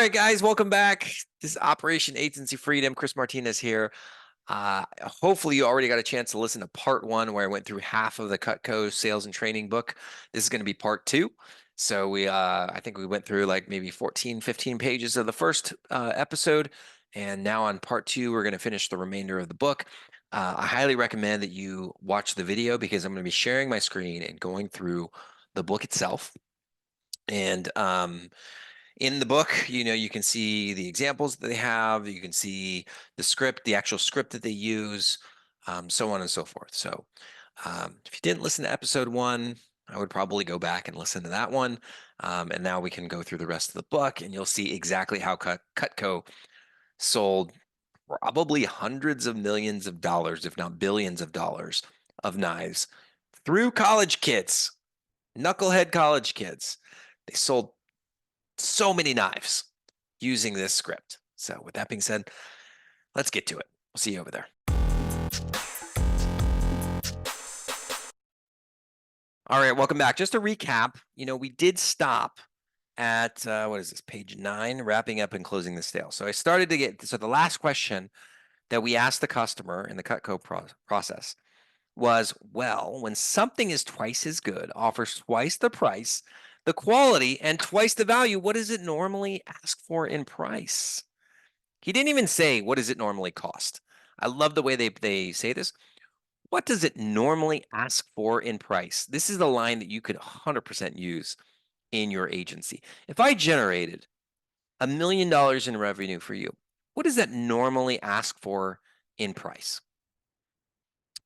right, guys, welcome back. This is Operation Agency Freedom. Chris Martinez here. Hopefully you already got a chance to listen to part one where I went through half of the Cutco sales and training book. This is going to be part two. So I think we went through like maybe 14, 15 pages of the first episode. And now on part two, we're going to finish the remainder of the book. I highly recommend that you watch the video because I'm going to be sharing my screen and going through the book itself. And in the book, you can see the examples that they have. You can see the script, the actual script that they use, so on and so forth. So if you didn't listen to episode one, I would probably go back and listen to that one. And now we can go through the rest of the book and you'll see exactly how Cutco sold probably hundreds of millions of dollars, if not billions of dollars of knives through college kids, knucklehead college kids. They sold so many knives using this script. So with that being said, let's get to it. We'll see you over there. All right, welcome back. Just to recap, we did stop at, what is this, page 9, wrapping up and closing the sale. So I started to get, so the last question that we asked the customer in the Cutco process was, well, when something is twice as good, offers twice the price, the quality, and twice the value, what does it normally ask for in price? He didn't even say, what does it normally cost? I love the way they say this. What does it normally ask for in price? This is the line that you could 100% use in your agency. If I generated $1 million in revenue for you, what does that normally ask for in price?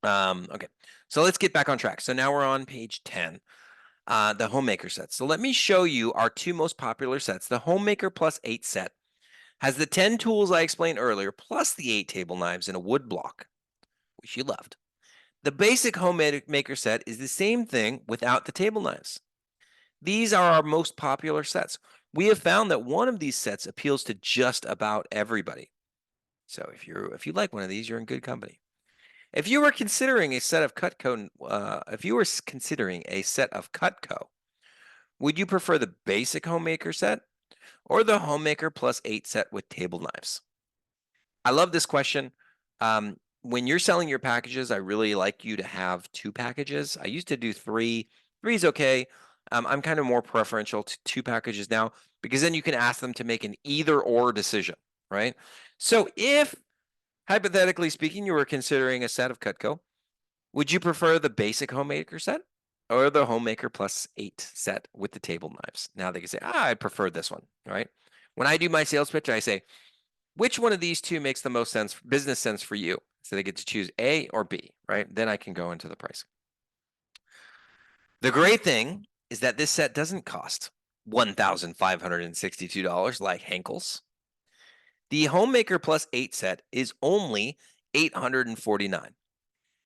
Okay, so let's get back on track. So now we're on page 10, the homemaker set. So let me show you our two most popular sets. The homemaker plus 8 set has the 10 tools I explained earlier, plus the 8 table knives in a wood block, which you loved. The basic homemaker set is the same thing without the table knives. These are our most popular sets. We have found that one of these sets appeals to just about everybody. So if you like one of these, you're in good company. If you were considering a set of Cutco, would you prefer the basic homemaker set or the homemaker plus 8 set with table knives? I love this question. When you're selling your packages, I really like you to have 2 packages. I used to do 3. 3 is okay. I'm kind of more preferential to 2 packages now because then you can ask them to make an either or decision, right? So if, hypothetically speaking, you were considering a set of Cutco, would you prefer the basic homemaker set or the homemaker plus 8 set with the table knives? Now they can say, I prefer this one, right? When I do my sales pitch, I say, which one of these 2 makes the most sense, business sense for you? So they get to choose A or B, right? Then I can go into the price. The great thing is that this set doesn't cost $1,562 like Henkel's. The homemaker plus 8 set is only $849.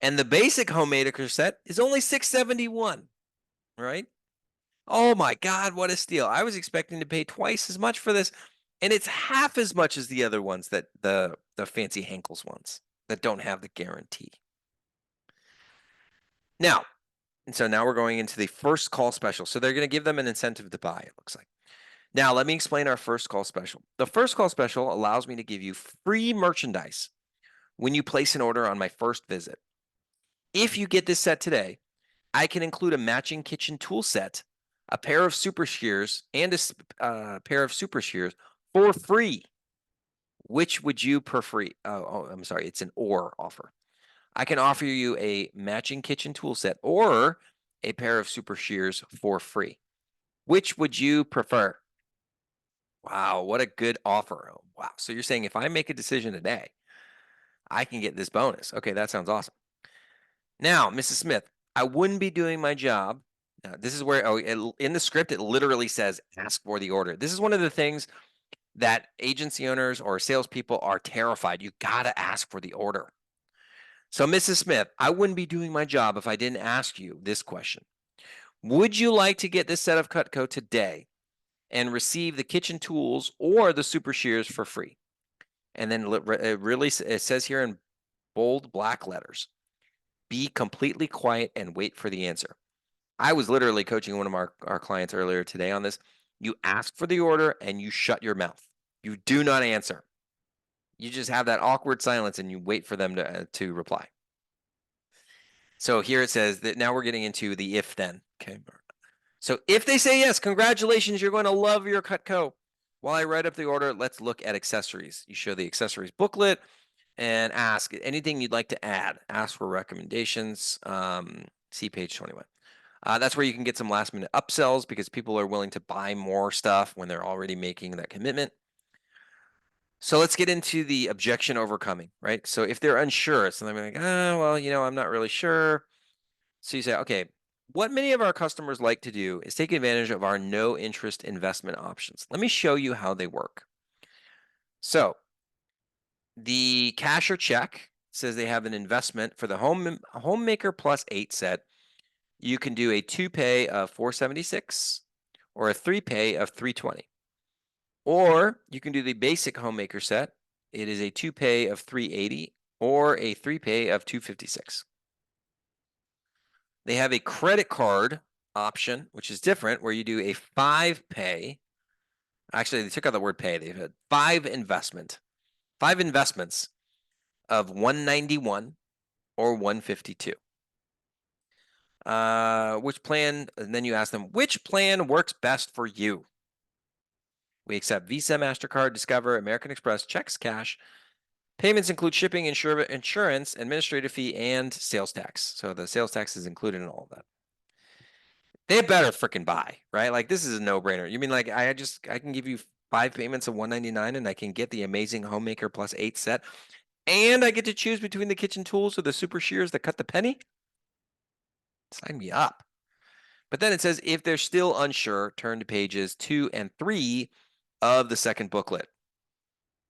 And the basic homemaker set is only $671, right? Oh my God, what a steal. I was expecting to pay twice as much for this, and it's half as much as the other ones, that the fancy Henkel's ones that don't have the guarantee. Now, and so now we're going into the first call special. So they're going to give them an incentive to buy, it looks like. Now, let me explain our first call special. The first call special allows me to give you free merchandise when you place an order on my first visit. If you get this set today, I can include a matching kitchen tool set, a pair of super shears, and a pair of super shears for free. Which would you prefer? Oh, I'm sorry, it's an or offer. I can offer you a matching kitchen tool set or a pair of super shears for free. Which would you prefer? Wow, what a good offer. Oh, wow. So you're saying if I make a decision today, I can get this bonus. Okay, that sounds awesome. Now, Mrs. Smith, I wouldn't be doing my job. Now, this is where, in the script, it literally says ask for the order. This is one of the things that agency owners or salespeople are terrified. You got to ask for the order. So, Mrs. Smith, I wouldn't be doing my job if I didn't ask you this question. Would you like to get this set of Cutco today and receive the kitchen tools or the super shears for free? And then it says here in bold black letters, be completely quiet and wait for the answer. I was literally coaching one of our clients earlier today on this. You ask for the order and you shut your mouth. You do not answer. You just have that awkward silence and you wait for them to reply. So here it says that now we're getting into the if then. Okay. So if they say yes, congratulations, you're going to love your Cutco. While I write up the order, let's look at accessories. You show the accessories booklet and ask anything you'd like to add. Ask for recommendations. See page 21. That's where you can get some last minute upsells because people are willing to buy more stuff when they're already making that commitment. So let's get into the objection overcoming, right? So if they're unsure, so they're like, oh, well, I'm not really sure. So you say, okay, what many of our customers like to do is take advantage of our no interest investment options. Let me show you how they work. So the cash or check says they have an investment for the Homemaker Plus 8 set. You can do a 2-pay of $476 or a 3-pay of $320. Or you can do the basic Homemaker set. It is a 2-pay of $380 or a 3-pay of $256. They have a credit card option, which is different, where you do a 5-pay. Actually, they took out the word pay. They've had 5 investments of $191 or $152. Which plan? And then you ask them, which plan works best for you? We accept Visa, MasterCard, Discover, American Express, checks, cash. Payments include shipping, insurance, administrative fee, and sales tax. So the sales tax is included in all of that. They better freaking buy, right? Like this is a no-brainer. You mean like I can give you 5 payments of $199 and I can get the amazing Homemaker Plus 8 set, and I get to choose between the kitchen tools or the super shears that cut the penny? Sign me up. But then it says if they're still unsure, turn to pages 2 and 3 of the second booklet.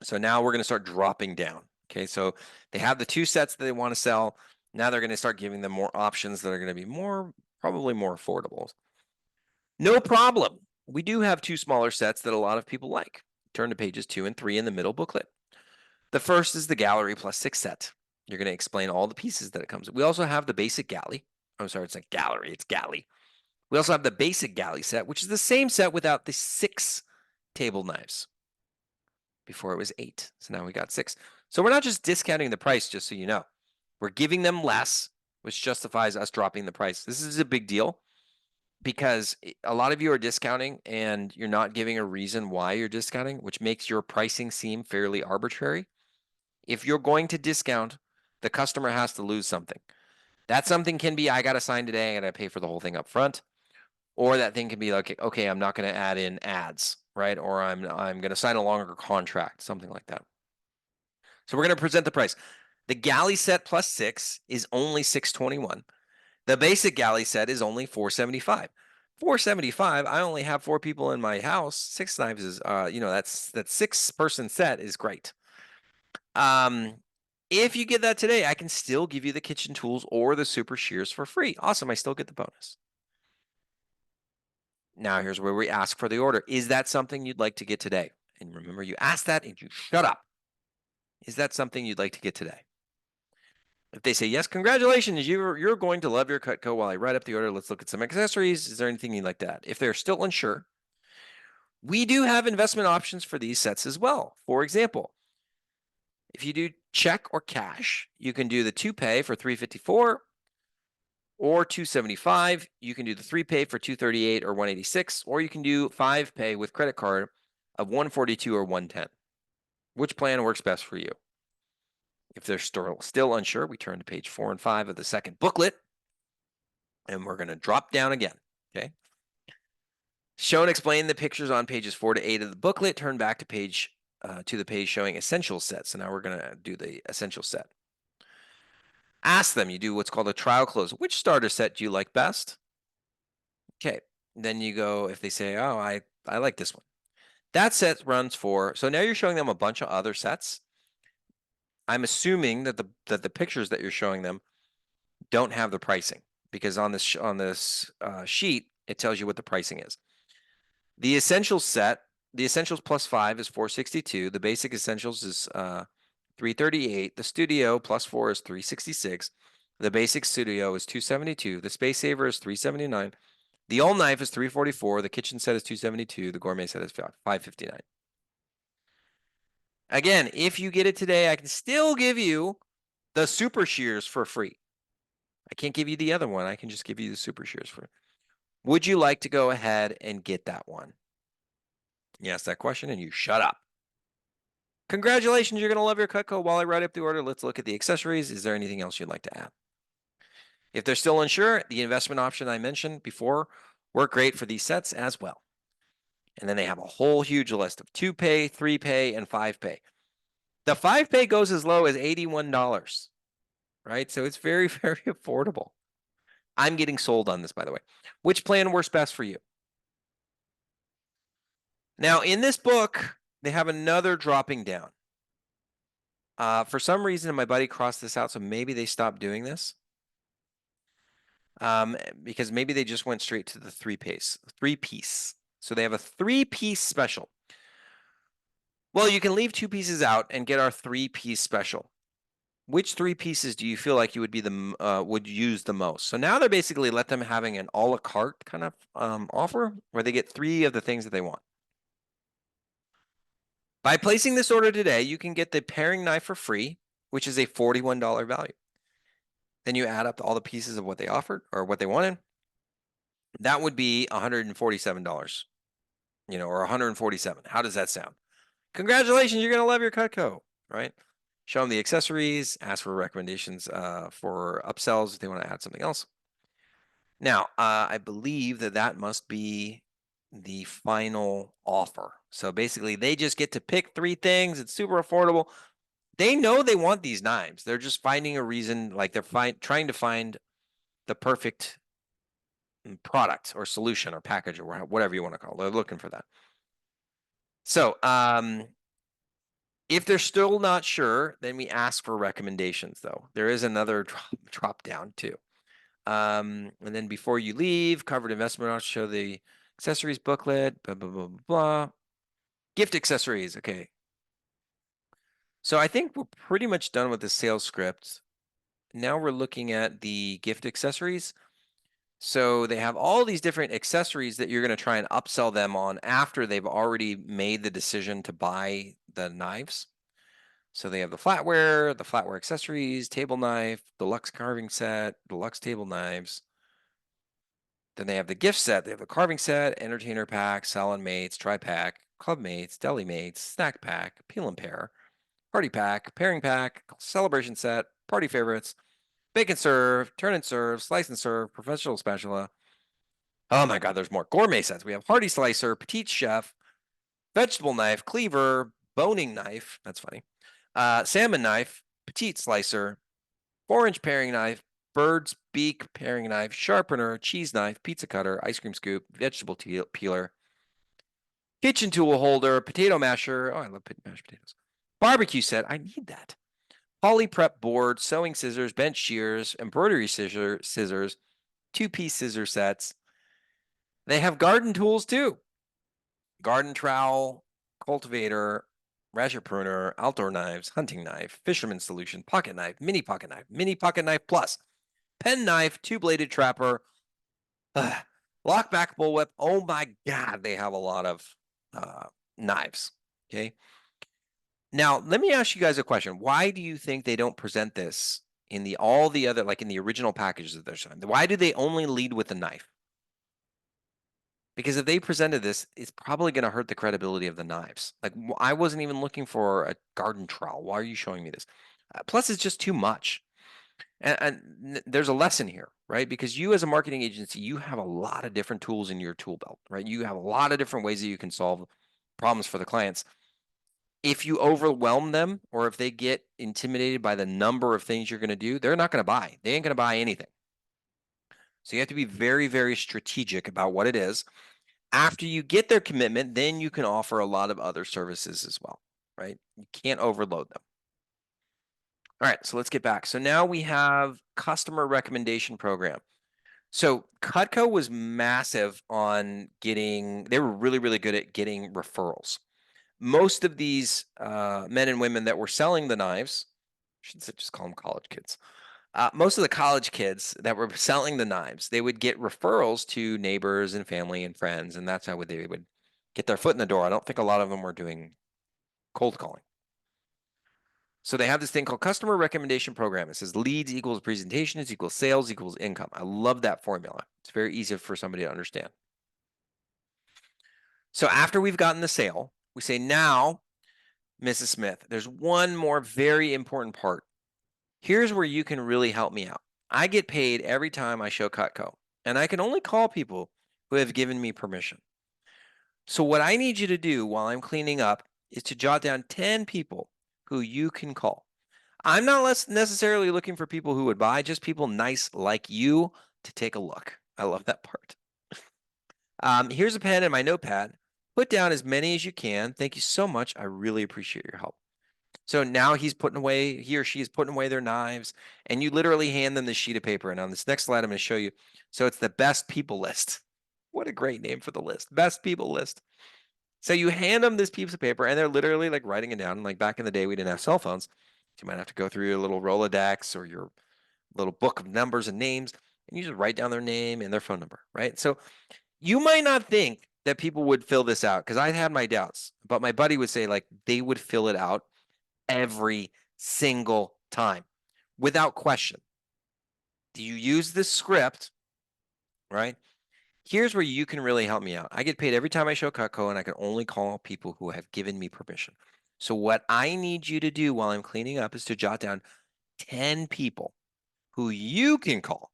So now we're going to start dropping down. Okay, so they have the 2 sets that they want to sell. Now they're going to start giving them more options that are going to be probably more affordable. No problem. We do have 2 smaller sets that a lot of people like. Turn to pages 2 and 3 in the middle booklet. The first is the Gallery Plus 6 set. You're going to explain all the pieces that it comes with. We also have the basic galley. I'm sorry, it's not gallery, it's galley. We also have the basic galley set, which is the same set without the 6 table knives. Before it was 8, so now we got 6. So we're not just discounting the price, just so you know. We're giving them less, which justifies us dropping the price. This is a big deal because a lot of you are discounting and you're not giving a reason why you're discounting, which makes your pricing seem fairly arbitrary. If you're going to discount, the customer has to lose something. That something can be, I got to sign today, I got to pay for the whole thing up front. Or that thing can be like, okay, I'm not going to add in ads, right? Or I'm going to sign a longer contract, something like that. So we're going to present the price. The galley set plus 6 is only $621. The basic galley set is only $475. $475. I only have 4 people in my house. 6 knives is, that's that 6-person set is great. If you get that today, I can still give you the kitchen tools or the super shears for free. Awesome. I still get the bonus. Now here's where we ask for the order. Is that something you'd like to get today? And remember, you ask that and you shut up. Is that something you'd like to get today? If they say yes, congratulations, you're going to love your Cutco. While I write up the order, let's look at some accessories. Is there anything you'd like to add? If they're still unsure, we do have investment options for these sets as well. For example, if you do check or cash, you can do the 2-pay for $354 or $275. You can do the 3-pay for $238 or $186, or you can do 5-pay with credit card of $142 or $110. Which plan works best for you? If they're still unsure, we turn to page 4 and 5 of the second booklet, and we're going to drop down again. Okay. Show and explain the pictures on pages 4 to 8 of the booklet. Turn back to the page showing essential sets. So now we're going to do the essential set. Ask them. You do what's called a trial close. Which starter set do you like best? Okay. Then you go, if they say, oh, I like this one. That set runs for, so now you're showing them a bunch of other sets. I'm assuming that the pictures that you're showing them don't have the pricing, because on this sheet, it tells you what the pricing is. The essentials set, the essentials plus 5 is $462. The basic essentials is $338. The studio plus 4 is $366. The basic studio is $272. The space saver is $379. The all knife is $344. The kitchen set is $272. The gourmet set is $559. Again, if you get it today, I can still give you the super shears for free. I can't give you the other one. I can just give you the super shears for. Would you like to go ahead and get that one? You ask that question and you shut up. Congratulations, you're going to love your Cutco. While I write up the order, let's look at the accessories. Is there anything else you'd like to add? If they're still unsure, the investment option I mentioned before work great for these sets as well. And then they have a whole huge list of 2-pay, 3-pay, and 5-pay. The 5-pay goes as low as $81, right? So it's very, very affordable. I'm getting sold on this, by the way. Which plan works best for you? Now, in this book, they have another dropping down. For some reason, my buddy crossed this out, so maybe they stopped doing this. Because maybe they just went straight to the three-piece. So they have a 3-piece special. Well, you can leave 2 pieces out and get our 3-piece special. Which 3 pieces do you feel like you would be would use the most? So now they're basically let them having an a la carte kind of offer where they get 3 of the things that they want. By placing this order today, you can get the paring knife for free, which is a $41 value. Then you add up all the pieces of what they offered or what they wanted. That would be $147, or 147. How does that sound? Congratulations, you're gonna love your Cutco, right? Show them the accessories, ask for recommendations for upsells if they want to add something else. Now, I believe that must be the final offer. So basically, they just get to pick 3 things. It's super affordable. They know they want these knives. They're just finding a reason, like they're trying to find the perfect product or solution or package or whatever you want to call it. They're looking for that. So, if they're still not sure, then we ask for recommendations, though. There is another drop down too. And then before you leave, covered investment, I'll show the accessories booklet, blah, blah, blah, blah, blah. Gift accessories. Okay. So I think we're pretty much done with the sales script. Now we're looking at the gift accessories. So they have all these different accessories that you're going to try and upsell them on after they've already made the decision to buy the knives. So they have the flatware accessories, table knife, deluxe carving set, deluxe table knives. Then they have the gift set. They have the carving set, entertainer pack, salon mates, tri-pack, club mates, deli mates, snack pack, peel and pair, party pack, pairing pack, celebration set, party favorites, bake and serve, turn and serve, slice and serve, professional spatula. Oh my God, there's more gourmet sets. We have hearty slicer, petite chef, vegetable knife, cleaver, boning knife. That's funny. Salmon knife, petite slicer, 4-inch paring knife, bird's beak paring knife, sharpener, cheese knife, pizza cutter, ice cream scoop, vegetable peeler, kitchen tool holder, potato masher. Oh, I love mashed potatoes. Barbecue set. I need that. Poly prep board, sewing scissors, bench shears, embroidery scissors, 2-piece scissor sets. They have garden tools too. Garden trowel, cultivator, rasher pruner, outdoor knives, hunting knife, fisherman's solution, pocket knife, mini pocket knife plus, pen knife, 2-bladed trapper, lockback bullwhip. Oh my God, they have a lot of knives. Okay. Now, let me ask you guys a question. Why do you think they don't present this in all the other, like in the original packages that they're showing? Why do they only lead with the knife? Because if they presented this, it's probably going to hurt the credibility of the knives. Like, I wasn't even looking for a garden trowel. Why are you showing me this? Plus, it's just too much. And there's a lesson here, right? Because you as a marketing agency, you have a lot of different tools in your tool belt, right? You have a lot of different ways that you can solve problems for the clients. If you overwhelm them or if they get intimidated by the number of things you're going to do, they're not going to buy. They ain't going to buy anything. So you have to be very, very strategic about what it is. After you get their commitment, then you can offer a lot of other services as well, right? You can't overload them. All right, so let's get back. So now we have customer recommendation program. So Cutco was massive on they were really, really good at getting referrals. Most of these men and women that were selling the knives, I should just call them college kids. Most of the college kids that were selling the knives, they would get referrals to neighbors and family and friends, and that's how they would get their foot in the door. I don't think a lot of them were doing cold calling. So they have this thing called customer recommendation program. It says leads equals presentations equals sales equals income. I love that formula. It's very easy for somebody to understand. So after we've gotten the sale, we say, now, Mrs. Smith, there's one more very important part. Here's where you can really help me out. I get paid every time I show Cutco, and I can only call people who have given me permission. So what I need you to do while I'm cleaning up is to jot down 10 people who you can call. I'm not necessarily looking for people who would buy, just people nice like you to take a look. I love that part. Here's a pen and my notepad. Put down as many as you can. Thank you so much. I really appreciate your help. So now he or she is putting away their knives, and you literally hand them the sheet of paper. And on this next slide, I'm going to show you. So it's the best people list. What a great name for the list. Best people list. So you hand them this piece of paper, and they're literally like writing it down. Like back in the day, we didn't have cell phones. So you might have to go through your little Rolodex or your little book of numbers and names, and you just write down their name and their phone number, right? So you might not think that people would fill this out, because I had my doubts, but my buddy would say like they would fill it out every single time without question. Do you use this script, right? Here's where you can really help me out. I get paid every time I show Cutco, and I can only call people who have given me permission. So what I need you to do while I'm cleaning up is to jot down 10 people who you can call.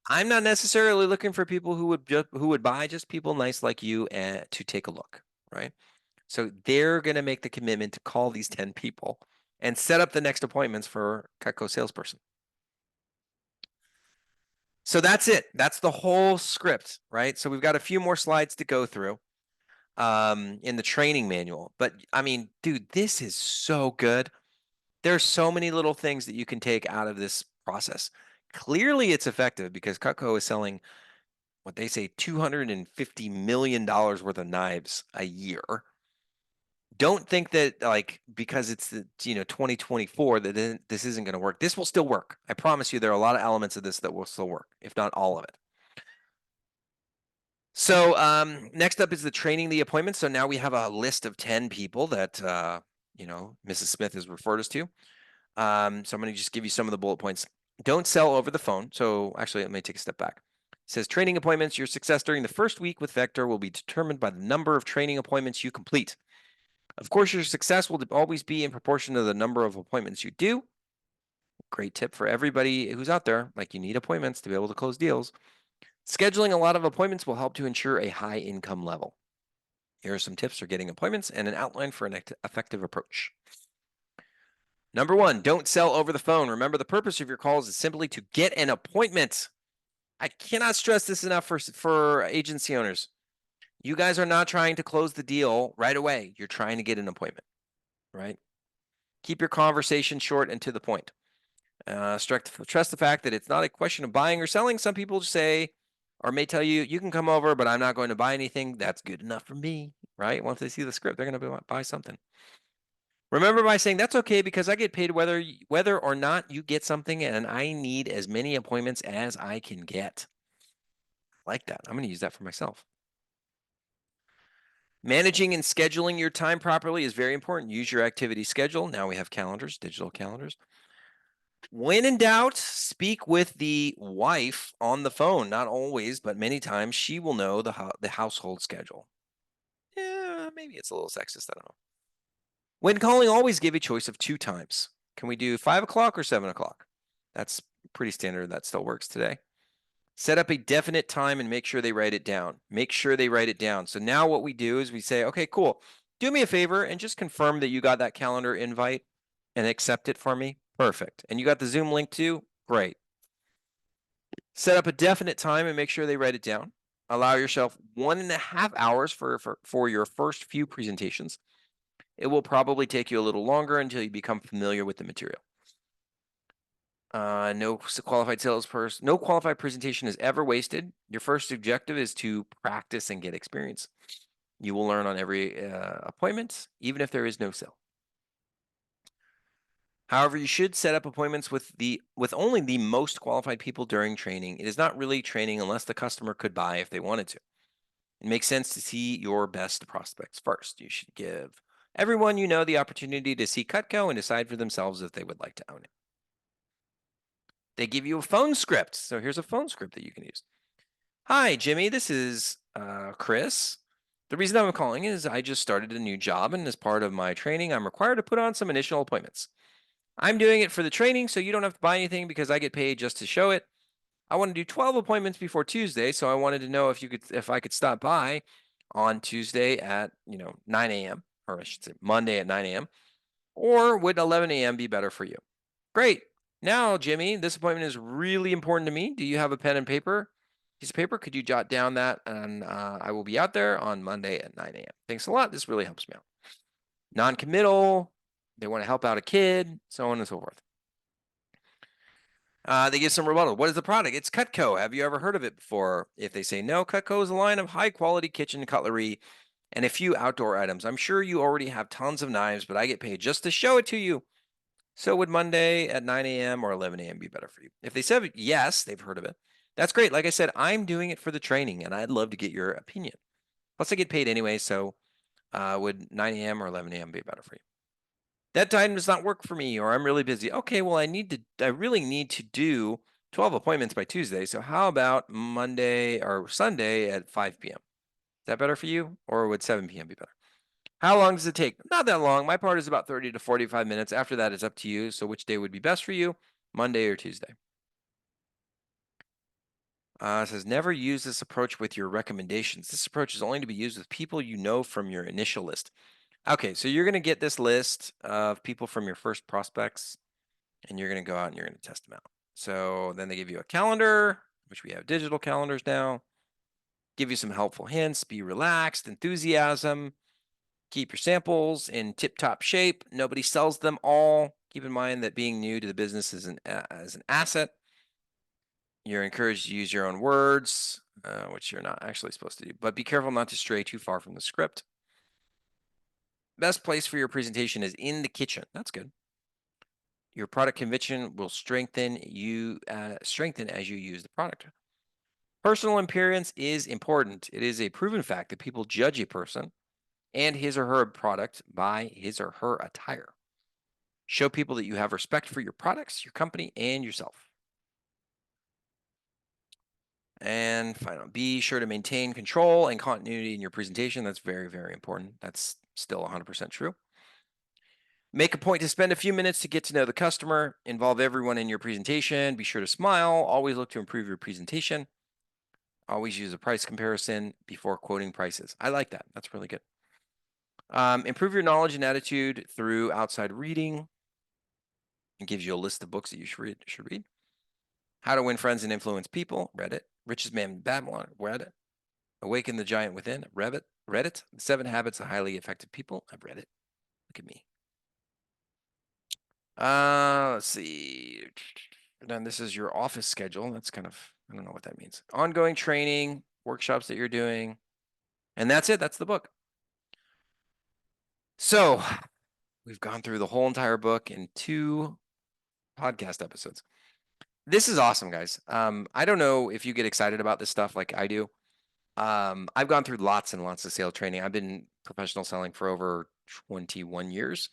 I'm not necessarily looking for people who would buy, just people nice like you and to take a look, right? So they're going to make the commitment to call these 10 people and set up the next appointments for Cutco salesperson. So that's it. That's the whole script, right? So we've got a few more slides to go through in the training manual. But I mean, dude, this is so good. There's so many little things that you can take out of this process. Clearly, it's effective because Cutco is selling what they say $250 million worth of knives a year. Don't think that like because it's 2024 that this isn't going to work. This will still work. I promise you there are a lot of elements of this that will still work, if not all of it. So next up is the training the appointment. So now we have a list of 10 people that Mrs. Smith has referred us to. So I'm going to just give you some of the bullet points. Don't sell over the phone. So actually, let me take a step back. It says training appointments. Your success during the first week with Vector will be determined by the number of training appointments you complete. Of course, your success will always be in proportion to the number of appointments you do. Great tip for everybody who's out there. Like, you need appointments to be able to close deals. Scheduling a lot of appointments will help to ensure a high income level. Here are some tips for getting appointments and an outline for an effective approach. Number one, don't sell over the phone. Remember, the purpose of your calls is simply to get an appointment. I cannot stress this enough for agency owners. You guys are not trying to close the deal right away. You're trying to get an appointment, right? Keep your conversation short and to the point. Stress the fact that it's not a question of buying or selling. Some people say or may tell you, you can come over, but I'm not going to buy anything. That's good enough for me, right? Once they see the script, they're going to buy something. Remember by saying that's okay because I get paid whether or not you get something, and I need as many appointments as I can get. Like that. I'm going to use that for myself. Managing and scheduling your time properly is very important. Use your activity schedule. Now we have calendars, digital calendars. When in doubt, speak with the wife on the phone. Not always, but many times she will know the household schedule. Yeah, maybe it's a little sexist. I don't know. When calling, always give a choice of 2 times. Can we do 5 o'clock or 7 o'clock? That's pretty standard. That still works today. Set up a definite time and make sure they write it down. Make sure they write it down. So now what we do is we say, okay, cool. Do me a favor and just confirm that you got that calendar invite and accept it for me. Perfect. And you got the Zoom link too? Great. Set up a definite time and make sure they write it down. Allow yourself 1.5 hours for your first few presentations. It will probably take you a little longer until you become familiar with the material. No qualified presentation is ever wasted. Your first objective is to practice and get experience. You will learn on every appointment, even if there is no sale. However, you should set up appointments with only the most qualified people during training. It is not really training unless the customer could buy if they wanted to. It makes sense to see your best prospects first. You should give everyone you know the opportunity to see Cutco and decide for themselves if they would like to own it. They give you a phone script. So here's a phone script that you can use. Hi, Jimmy. This is Chris. The reason I'm calling is I just started a new job, and as part of my training, I'm required to put on some initial appointments. I'm doing it for the training, so you don't have to buy anything because I get paid just to show it. I want to do 12 appointments before Tuesday, so I wanted to know if I could stop by on Tuesday at 9 a.m. or I should say Monday at 9 a.m. or would 11 a.m. be better for you? Great. Now, Jimmy, this appointment is really important to me. Do you have a pen and paper? Piece of paper? Could you jot down that? And I will be out there on Monday at 9 a.m. Thanks a lot. This really helps me out. Non-committal. They want to help out a kid, so on and so forth. They give some rebuttal. What is the product? It's Cutco. Have you ever heard of it before? If they say no, Cutco is a line of high quality kitchen cutlery and a few outdoor items. I'm sure you already have tons of knives, but I get paid just to show it to you. So would Monday at 9 a.m. or 11 a.m. be better for you? If they said yes, they've heard of it. That's great. Like I said, I'm doing it for the training and I'd love to get your opinion. Plus, I get paid anyway. So would 9 a.m. or 11 a.m. be better for you? That time does not work for me, or I'm really busy. Okay, well, I really need to do 12 appointments by Tuesday. So how about Monday or Sunday at 5 p.m.? Is that better for you, or would 7 p.m. be better? How long does it take? Not that long. My part is about 30 to 45 minutes. After that, it's up to you. So which day would be best for you, Monday or Tuesday? It says never use this approach with your recommendations. This approach is only to be used with people you know from your initial list. Okay, so you're going to get this list of people from your first prospects and you're going to go out and you're going to test them out. So then they give you a calendar, which we have digital calendars now, give you some helpful hints, be relaxed, enthusiasm, keep your samples in tip top shape. Nobody sells them all. Keep in mind that being new to the business is an asset. You're encouraged to use your own words, which you're not actually supposed to do, but be careful not to stray too far from the script. Best place for your presentation is in the kitchen. That's good. Your product conviction will strengthen as you use the product. Personal appearance is important. It is a proven fact that people judge a person and his or her product by his or her attire. Show people that you have respect for your products, your company, and yourself. And final, be sure to maintain control and continuity in your presentation. That's very, very important. That's still 100% true. Make a point to spend a few minutes to get to know the customer. Involve everyone in your presentation. Be sure to smile. Always look to improve your presentation. Always use a price comparison before quoting prices. I like that. That's really good. Improve your knowledge and attitude through outside reading. It gives you a list of books that you should read. How to Win Friends and Influence People. Read it. Richest Man in Babylon. Read it. Awaken the Giant Within. Read it. 7 Habits of Highly Effective People. I've read it. Look at me. Let's see. Then this is your office schedule. That's kind of, I don't know what that means. Ongoing training, workshops that you're doing. And that's it. That's the book. So we've gone through the whole entire book in 2 podcast episodes. This is awesome, guys. I don't know if you get excited about this stuff like I do. I've gone through lots and lots of sales training. I've been professional selling for over 21 years.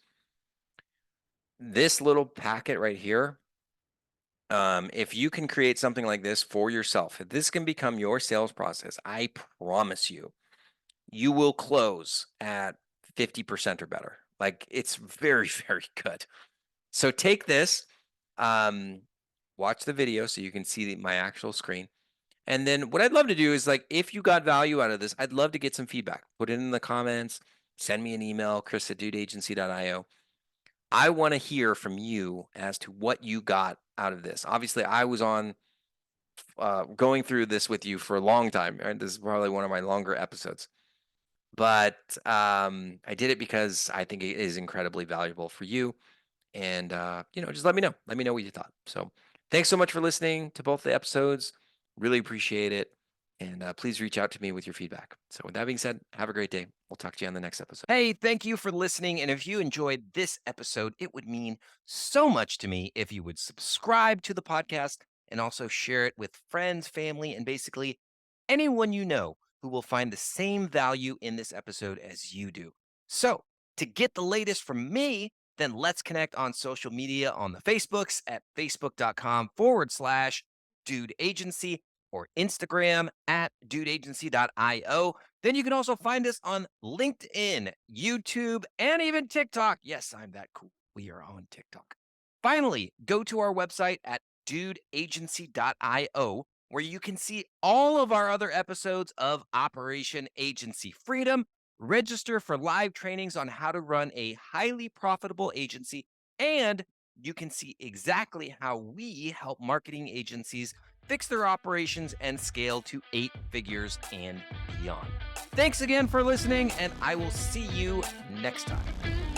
This little packet right here, if you can create something like this for yourself, if this can become your sales process, I promise you, you will close at 50% or better. Like it's very, very good. So take this, watch the video so you can see my actual screen. And then what I'd love to do is like, if you got value out of this, I'd love to get some feedback. Put it in the comments, send me an email, chris@dudeagency.io. I want to hear from you as to what you got out of this. Obviously, I was on going through this with you for a long time. Right? This is probably one of my longer episodes. But I did it because I think it is incredibly valuable for you. And, just let me know. Let me know what you thought. So thanks so much for listening to both the episodes. Really appreciate it. And please reach out to me with your feedback. So with that being said, have a great day. We'll talk to you on the next episode. Hey, thank you for listening. And if you enjoyed this episode, it would mean so much to me if you would subscribe to the podcast and also share it with friends, family, and basically anyone you know who will find the same value in this episode as you do. So To get the latest from me, then let's connect on social media on the Facebooks at facebook.com/dude agency or Instagram at dudeagency.io. Then you can also find us on LinkedIn, YouTube, and even TikTok. Yes, I'm that cool. We are on TikTok. Finally, go to our website at dudeagency.io where you can see all of our other episodes of Operation Agency Freedom. Register for live trainings on how to run a highly profitable agency, and you can see exactly how we help marketing agencies fix their operations and scale to 8 figures and beyond. Thanks again for listening, and I will see you next time.